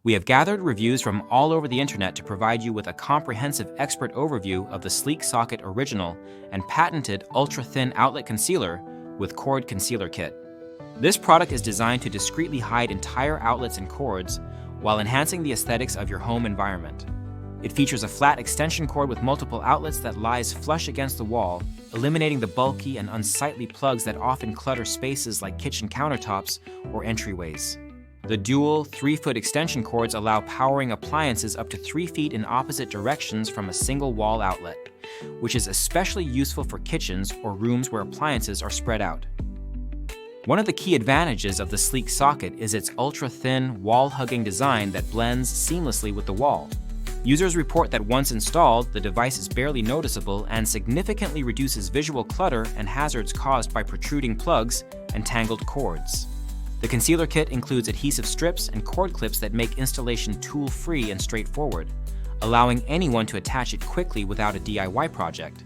We have gathered reviews from all over the internet to provide you with a comprehensive expert overview of the Sleek Socket Original and patented ultra-thin outlet concealer with cord concealer kit. This product is designed to discreetly hide entire outlets and cords while enhancing the aesthetics of your home environment. It features a flat extension cord with multiple outlets that lies flush against the wall, eliminating the bulky and unsightly plugs that often clutter spaces like kitchen countertops or entryways. The dual 3-foot extension cords allow powering appliances up to 3 feet in opposite directions from a single wall outlet, which is especially useful for kitchens or rooms where appliances are spread out. One of the key advantages of the Sleek Socket is its ultra-thin, wall-hugging design that blends seamlessly with the wall. Users report that once installed, the device is barely noticeable and significantly reduces visual clutter and hazards caused by protruding plugs and tangled cords. The concealer kit includes adhesive strips and cord clips that make installation tool-free and straightforward, allowing anyone to attach it quickly without a DIY project.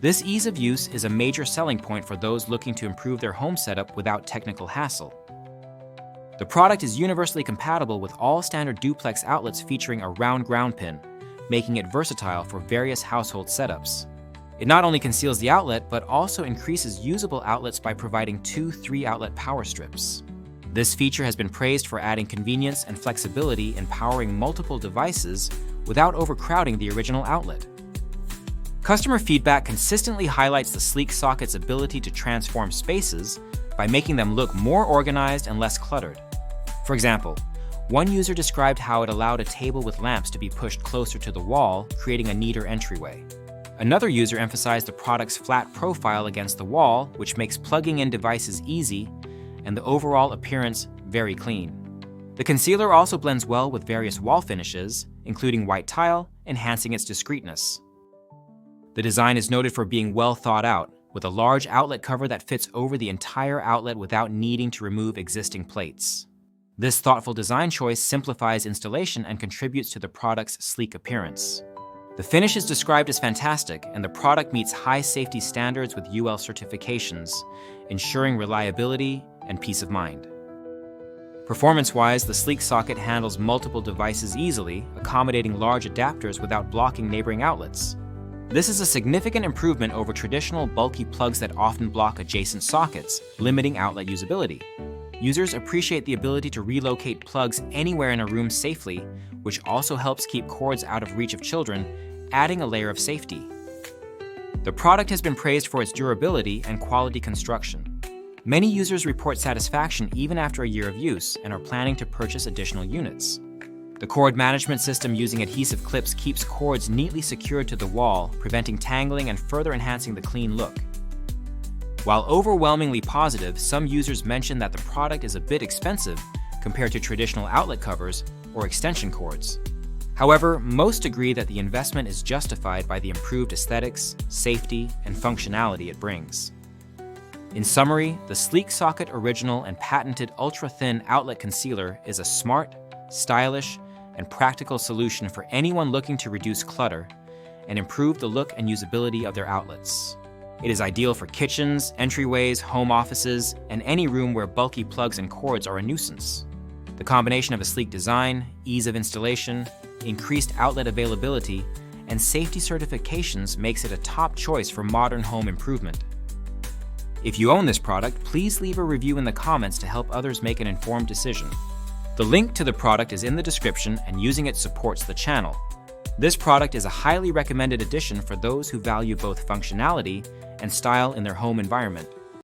This ease of use is a major selling point for those looking to improve their home setup without technical hassle. The product is universally compatible with all standard duplex outlets featuring a round ground pin, making it versatile for various household setups. It not only conceals the outlet, but also increases usable outlets by providing 2 3-outlet power strips. This feature has been praised for adding convenience and flexibility in powering multiple devices without overcrowding the original outlet. Customer feedback consistently highlights the Sleek Socket's ability to transform spaces by making them look more organized and less cluttered. For example, one user described how it allowed a table with lamps to be pushed closer to the wall, creating a neater entryway. Another user emphasized the product's flat profile against the wall, which makes plugging in devices easy and the overall appearance very clean. The concealer also blends well with various wall finishes, including white tile, enhancing its discreetness. The design is noted for being well thought out, with a large outlet cover that fits over the entire outlet without needing to remove existing plates. This thoughtful design choice simplifies installation and contributes to the product's sleek appearance. The finish is described as fantastic, and the product meets high safety standards with UL certifications, ensuring reliability and peace of mind. Performance-wise, the Sleek Socket handles multiple devices easily, accommodating large adapters without blocking neighboring outlets. This is a significant improvement over traditional bulky plugs that often block adjacent sockets, limiting outlet usability. Users appreciate the ability to relocate plugs anywhere in a room safely, which also helps keep cords out of reach of children, adding a layer of safety. The product has been praised for its durability and quality construction. Many users report satisfaction even after a year of use and are planning to purchase additional units. The cord management system using adhesive clips keeps cords neatly secured to the wall, preventing tangling and further enhancing the clean look. While overwhelmingly positive, some users mention that the product is a bit expensive compared to traditional outlet covers or extension cords. However, most agree that the investment is justified by the improved aesthetics, safety, and functionality it brings. In summary, the Sleek Socket Original and patented ultra-thin outlet concealer is a smart, stylish, and practical solution for anyone looking to reduce clutter and improve the look and usability of their outlets. It is ideal for kitchens, entryways, home offices, and any room where bulky plugs and cords are a nuisance. The combination of a sleek design, ease of installation, increased outlet availability, and safety certifications makes it a top choice for modern home improvement. If you own this product, please leave a review in the comments to help others make an informed decision. The link to the product is in the description, and using it supports the channel. This product is a highly recommended addition for those who value both functionality and style in their home environment.